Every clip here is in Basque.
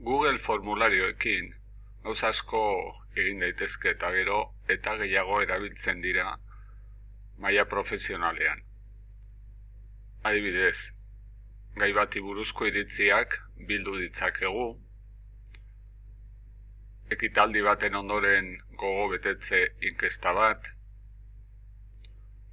Google formularioekin gauza asko egin daitezke eta gero eta gehiago erabiltzen dira maila profesionalean. Adibidez, gai bati buruzko iritziak bildu ditzakegu, ekitaldi baten ondoren gogo betetze inkesta bat,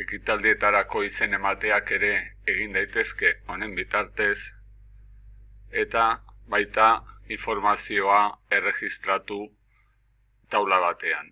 ekitaldietarako izen emateak ere egin daitezke honen bitartez, eta baita informazioa erregistratu taula batean.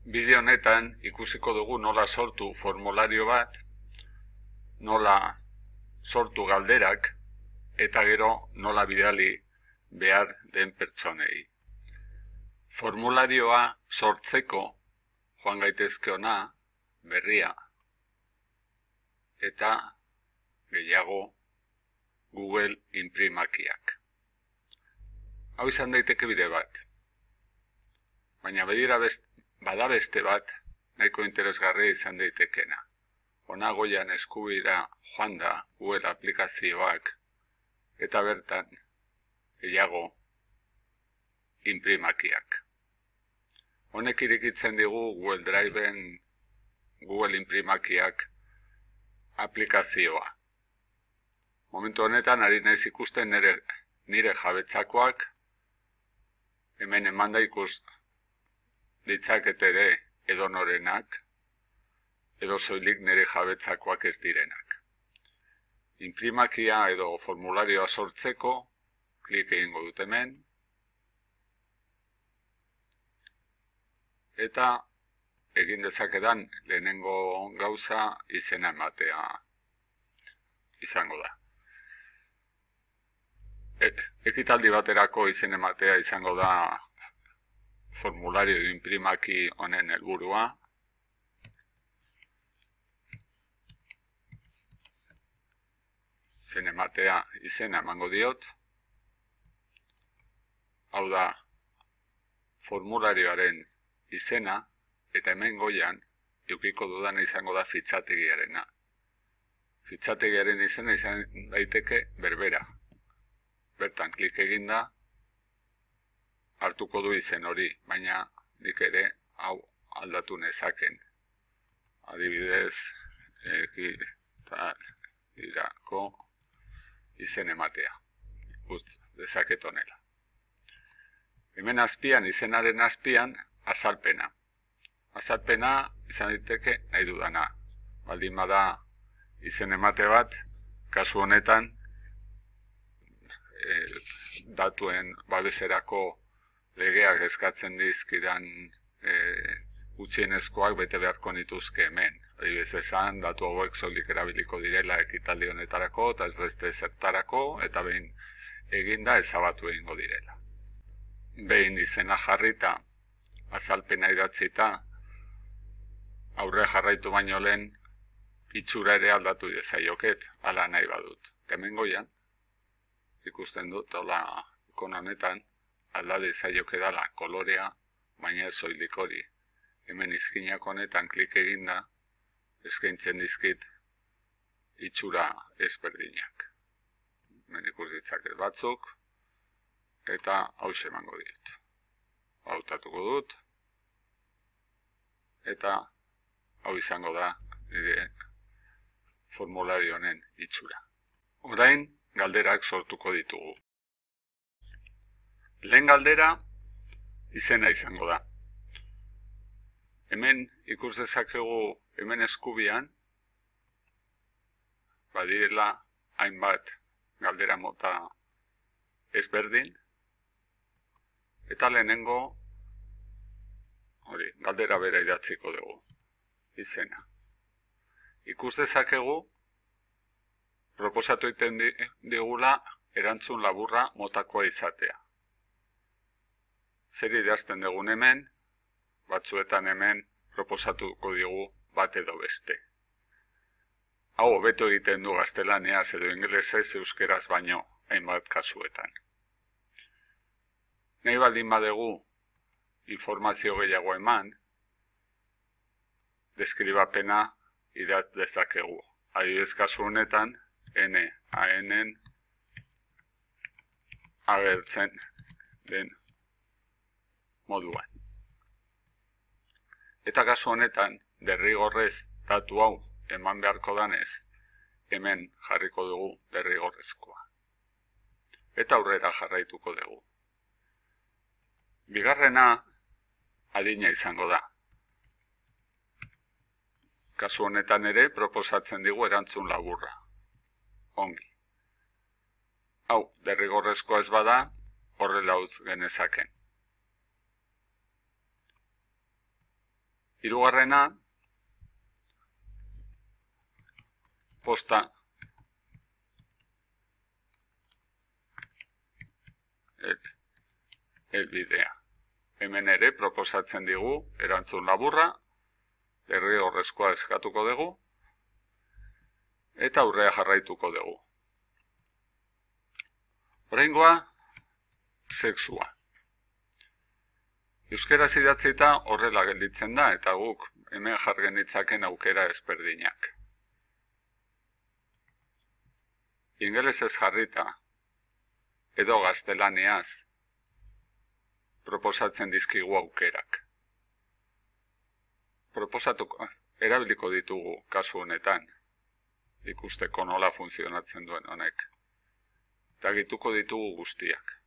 Bideo honetan ikusiko dugu nola sortu formulario bat, nola sortu galderak, eta gero nola bidali behar den pertsonei. Formularioa sortzeko joan gaitezke hona, berria, eta gehiago Google inprimakiak. Hau izan daiteke bide bat, baina bada beste bat nahiko interesgarria izan daitekena. Hona goian eskubira joan da Google aplikazioak eta bertan gehiago inprimakiak. Honek irekitzen digu Google Driveen Google inprimakiak aplikazioa. Momentu honetan ari naiz ikusten nire jabetzakoak, hemen emanda ikus ditzakete ere edonorenak, edo soilik nire jabetzakoak ez direnak. Inprimakia edo formularioa sortzeko, klik egingo dut hemen, eta egin dezakedan lehenengo gauza izena ematea izango da. Ekitaldi baterako izen ematea izango da formulario inprimaki honen helburua. Izen ematea izena emango diot. Hau da formularioaren izena, eta hemen goian edukiko dudana izango da fitxategiarena. Fitxategiaren izena izan daiteke berbera. Bertan klik eginda hartuko du izen hori, baina nik ere hau aldatu nezaken. Adibidez, ekitaldirako izen ematea. Utz dezaket honela. Hemen azpian, izenaren azpian, azalpena. Azalpena izan daiteke nahi dudana. Baldin bada izen emate bat, kasu honetan, datuen babeserako legeak eskatzen dizkidan gutxienezkoak bete beharko nituzke hemen. Adibidez esan, datu hauek soilik erabiliko direla ekitaldi honetarako, eta ez beste zertarako, eta behin eginda ezabatu egingo direla. Behin izena jarrita, azalpena idatzita, aurre jarraitu baino lehen, itxura ere aldatu dezaioket, hala nahi badut. Hemen goian, ikusten dut, hola ikon honetan, alda dezaioke dela kolorea, baina ez soilik hori. Hemen izkinak honetan klik eginda, eskaintzen dizkit itxura ezberdinak. Hemen ikus ditzaket batzuk, eta hauxe emango dit. Hautatuko dut, eta hau izango da nire formulario honen itxura. Orain, galderak sortuko ditugu. Lehen galdera izena izango da. Hemen ikus dezakegu hemen eskubian, badirela hainbat galdera mota ezberdin, eta lehenengo galdera bera idatziko dugu, izena. Ikus dezakegu proposatu egiten digula erantzun laburra motakoa izatea. Zer idazten dugun hemen, batzuetan hemen proposatuko digu bat edo beste. Hau hobeto egiten du gaztelaniaz edo ingelesez euskeraz baino hainbat kasuetan. Nahi baldin badugu informazio gehiago eman, deskribapena idatz dezakegu. Adibidez kasu honetan, N-A-N-en agertzen den moduan. Eta kasu honetan, derrigorrez datu hau eman beharko danez, hemen jarriko dugu derrigorrezkoa. Eta aurrera jarraituko dugu. Bigarrena adina izango da. Kasu honetan ere proposatzen digu erantzun laburra. Ongi. Hau, derrigorrezkoa ez bada, horrela utz genezaken. Hirugarrena, posta helbidea. Hemen ere proposatzen digu erantzun laburra, derrigorrezkoa eskatuko dugu, eta aurrea jarraituko dugu. Oraingoa, sexua. Euskaraz idatzita horrela gelditzen da, eta guk hemen jargen ditzaken aukera ezberdinak. Ingelesez jarrita, edo gaztelaniaz, proposatzen dizkigu aukerak. Erabiliko ditugu kasu honetan, ikusteko nola funtzionatzen duen honek. Eta gituko ditugu guztiak.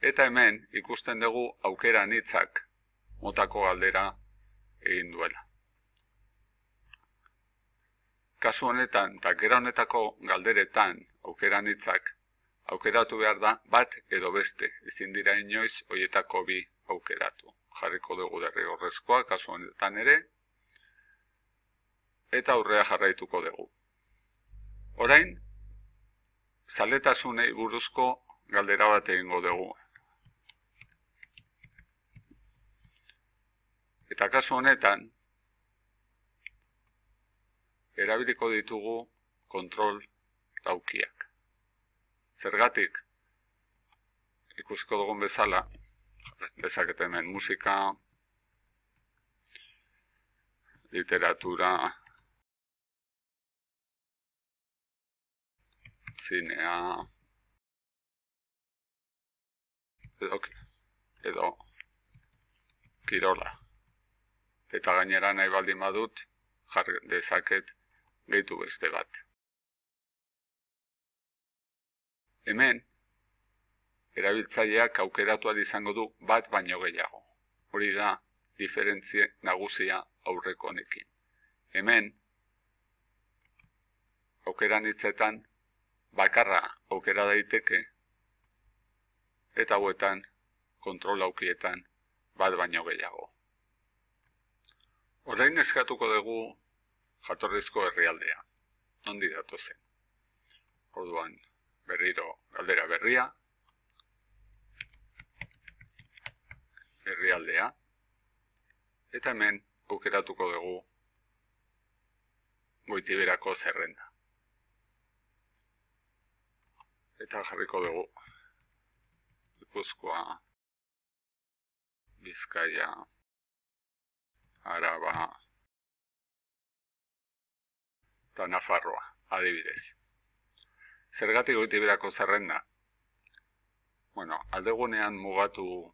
Eta hemen ikusten dugu aukera anitzak motako galdera egin duela. Kasu honetan, eta gera honetako galderetan aukera anitzak, aukeratu behar da bat edo beste, ezin dira inoiz horietako bi aukeratu. Jarriko dugu derrigorrezkoa, kasu honetan ere, eta aurrea jarraituko dugu. Orain, zaletasunei buruzko galdera bat egingo dugu. Eta kasu honetan, erabiliko ditugu kontrol laukiak. Zergatik, ikusiko dugun bezala, dezakete hemen musika, literatura, zinea, edo kirola. Eta gainera nahi baldin badut, jar dezaket gehitu beste bat. Hemen, erabiltzaileak aukeratu ahal izango du bat baino gehiago. Hori da, diferentzie nagusia aurreko honekin. Hemen, aukeran hitzetan, bakarra aukera daiteke, eta hauetan, kontrol aukietan, bat baino gehiago. Orain eskatuko dugu jatorrizko herrialdea. Nondi datozen. Orduan, berriro galdera berria. Herrialdea. Eta hemen aukeratuko dugu Goitiberako zerrenda. Eta jarriko dugu Gipuzkoa, Bizkaia, Araba eta Nafarroa, adibidez. Zergatik Goitiberako zerrenda? Bueno, aldegunean mugatu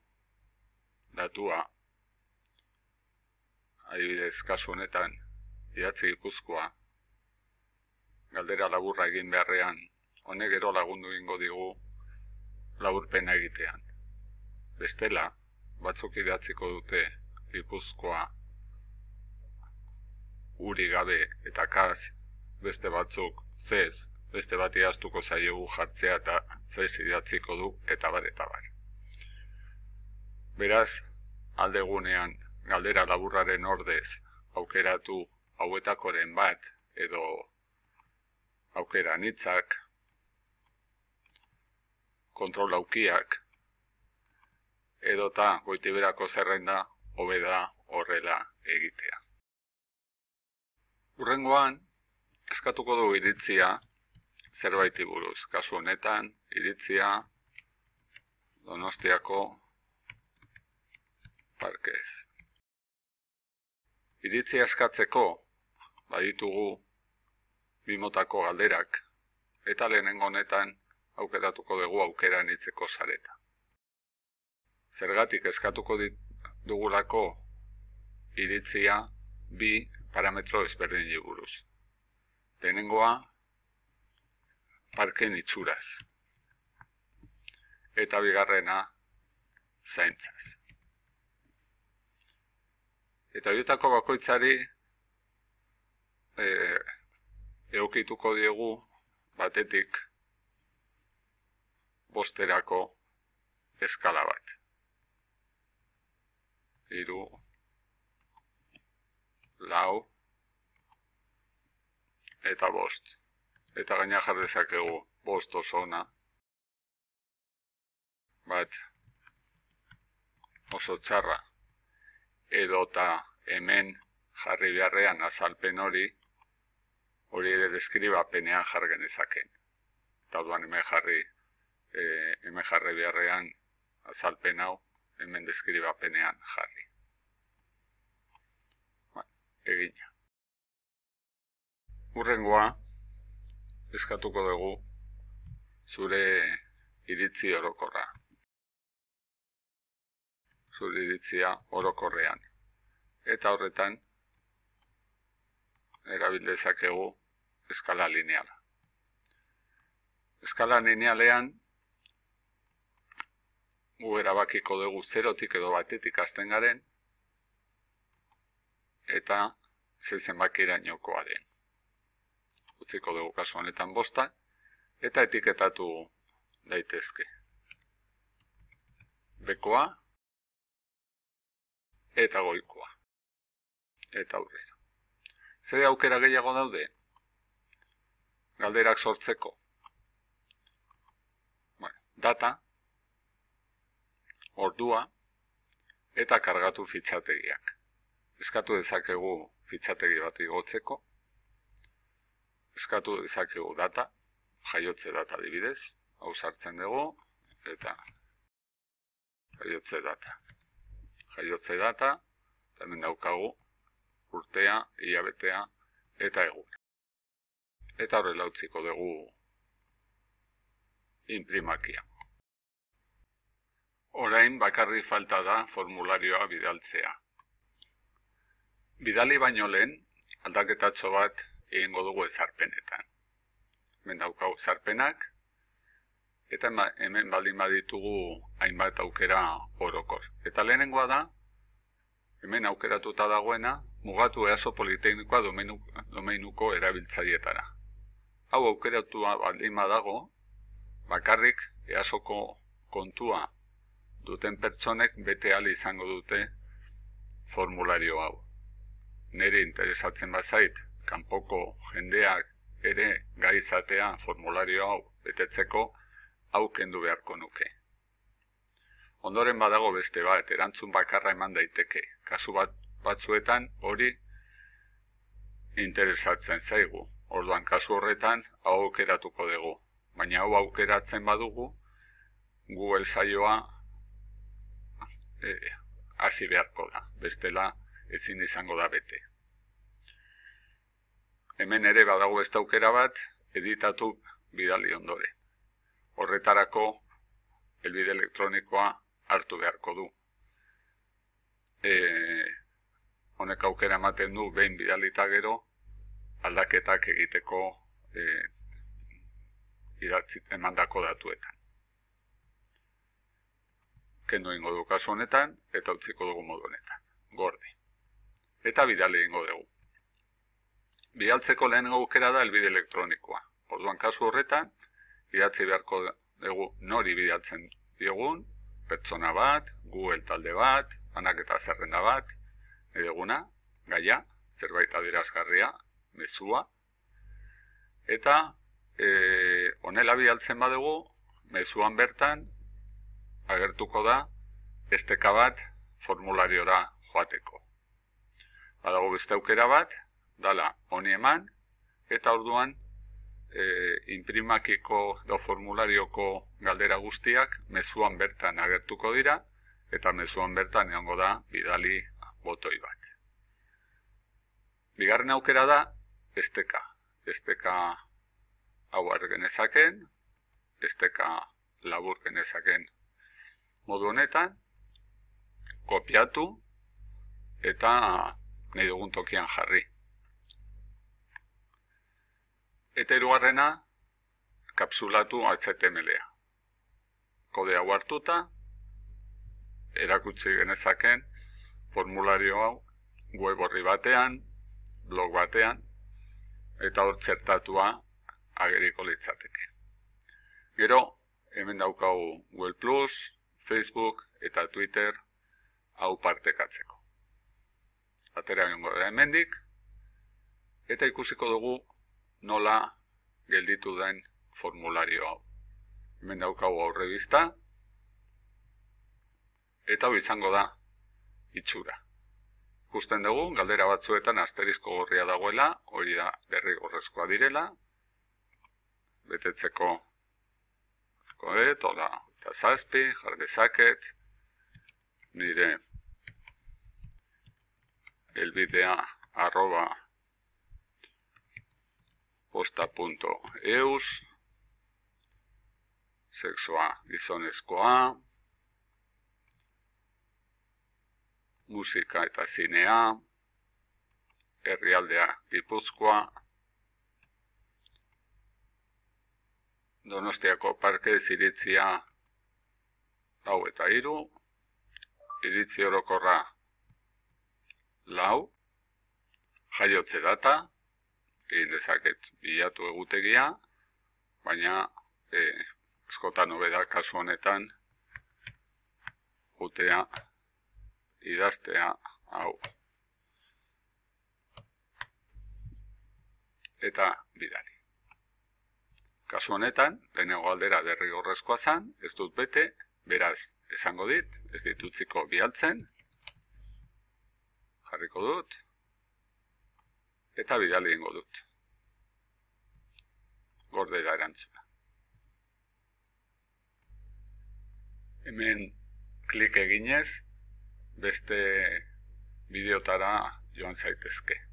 datua, adibidez kasu honetan, idatzi Gipuzkoa, galdera laburra egin beharrean, honek gero lagundu egingo digu laburpena egitean. Bestela, batzuk idatziko dute Gipuzkoa uri gabe eta kaz, beste batzuk zez, beste bat idaztuko zaiogu jartzea eta zez idatziko du eta bar eta bar. Beraz, aldegunean galdera laburraren ordez aukeratu hauetakoren bat edo aukera anitzak, kontrol aukiak, edota Goitiberako zerrenda hobe da horrela egitea. Hurrengoan, eskatuko dugu iritzia zerbaiti buruz. Kasu honetan, iritzia Donostiako parkez. Iritzia eskatzeko baditugu bi motako galderak, eta lehenengo honetan aukeratuko dugu aukera anitzeko sareta. Zergatik eskatuko dugulako iritzia bi parametro ezberdinei buruz. Lehenengoa, parken itxuraz. Eta bigarrena, zaintzaz. Eta horietako bakoitzari egokituko diegu batetik bosterako eskala bat. 3, 4, eta 5. Eta gaina jar dezakegu 5 oso ona, bat oso txarra, edota hemen jarri beharrean azalpen hori ere deskribapenean jar genezaken. Eta orduan hemen jarri beharrean azalpen hau hemen deskribapenean jarri. Egina. Hurrengoa, eskatuko dugu zure iritzi orokorra. Zure iritzia orokorrean. Eta horretan, erabil dezakegu eskala lineala. Eskala linealean, gu erabakiko dugu 0tik edo batetik hasten garen, eta ze zenbakirainokoa den. Utziko dugu kasu honetan 5, eta etiketatu daitezke. Bekoa, eta goikoa. Eta aurrera. Zer aukera gehiago daude? Galderak sortzeko. Data, ordua, eta kargatu fitxategiak. Eskatu dezakegu fitxategi bat igotzeko. Eskatu dezakegu data, jaiotze data adibidez. Hau sartzen dugu, eta jaiotze data. Jaiotze data, eta hemen daukagu urtea, hilabetea, eta eguna. Eta horrela utziko dugu inprimakia. Orain bakarri falta da formularioa bidaltzea. Bidali baino lehen, aldaketatxo bat egingo dugu ezarpenetan. Hemen daukagu ezarpenak, eta hemen baldin baditugu hainbat aukera orokor. Eta lehenengoa da, hemen aukeratuta dagoena, mugatu EASO Politeknikoa domeinuko erabiltzailetara. Hau aukeratua baldin badago, bakarrik EASOko kontua duten pertsonek bete ahal izango dute formulario hau. Nire interesatzen bazait, kanpoko jendeak ere gai izatea formulario hau betetzeko hau kendu beharko nuke. Ondoren badago beste bat, erantzun bakarra eman daiteke. Kasu batzuetan hori interesatzen zaigu. Orduan kasu horretan hau aukeratuko dugu. Baina hau aukeratzen badugu, Google saioa hasi beharko da. Bestela ezin izango da bete. Hemen ere badago beste aukera bat, editatu bidali ondoren. Horretarako helbide elektronikoa hartu beharko du. Honek aukera ematen du behin bidalita gero aldaketak egiteko emandako datuetan. Kendu egingo du kasu honetan eta utziko dugu modu honetan. Gorde. Eta bidali egingo dugu. Bidaltzeko lehenengo aukera da helbide elektronikoa. Orduan kasu horretan, idatzi beharko dugu nori bidaltzen diogun, pertsona bat, Google talde bat, banaketa zerrenda bat, eduguna, gaia, zerbait adierazgarria, mezua. Eta honela bidaltzen badugu, mezuan bertan, agertuko da, esteka bat formulariora joateko. Badago beste aukera bat, dala honi eman, eta orduan inprimakiko edo formularioko galdera guztiak mezuan bertan agertuko dira, eta mezuan bertan egongo da bidali botoi bat. Bigarren aukera da, esteka. Esteka hau genezaken, esteka labur genezaken modu honetan, kopiatu eta nahi dugun tokian jarri. Eta hirugarrena, kapsulatu HTML-a. Kode hau hartuta, erakutsi genezaken formulario hau web orri batean, blog batean, eta hor txertatua ageriko litzateke. Gero, hemen daukagu Google+, Facebook eta Twitter hau partekatzeko. Atera egingo da hemendik, eta ikusiko dugu nola gelditu den formulario hau. Hemen daukagu aurrebista, eta hau izango da itxura. Ikusten dugu, galdera batzuetan asterisko gorria dagoela, hori da derrigorrezkoa direla, betetzeko hola, eta zazpi, jar dezaket, nire helbidea @posta.eus, sexua gizonezkoa, musika eta zinea, herrialdea Gipuzkoa, Donostiako parke iritzia 4 eta 3, iritzi orokorra 4, jaiotze data, egin dezaket bilatu egutegia, baina askotan hobeda kasu honetan utea idaztea hau. Eta bidali. Kasu honetan, lehenengo galdera derrigorrezkoa zen, ez dut bete, beraz esango dit, ez ditutziko bidaltzen, jarriko dut, eta bidali egingo dut. Gorde da erantzuna. Hemen klik eginez, beste bideotara joan zaitezke.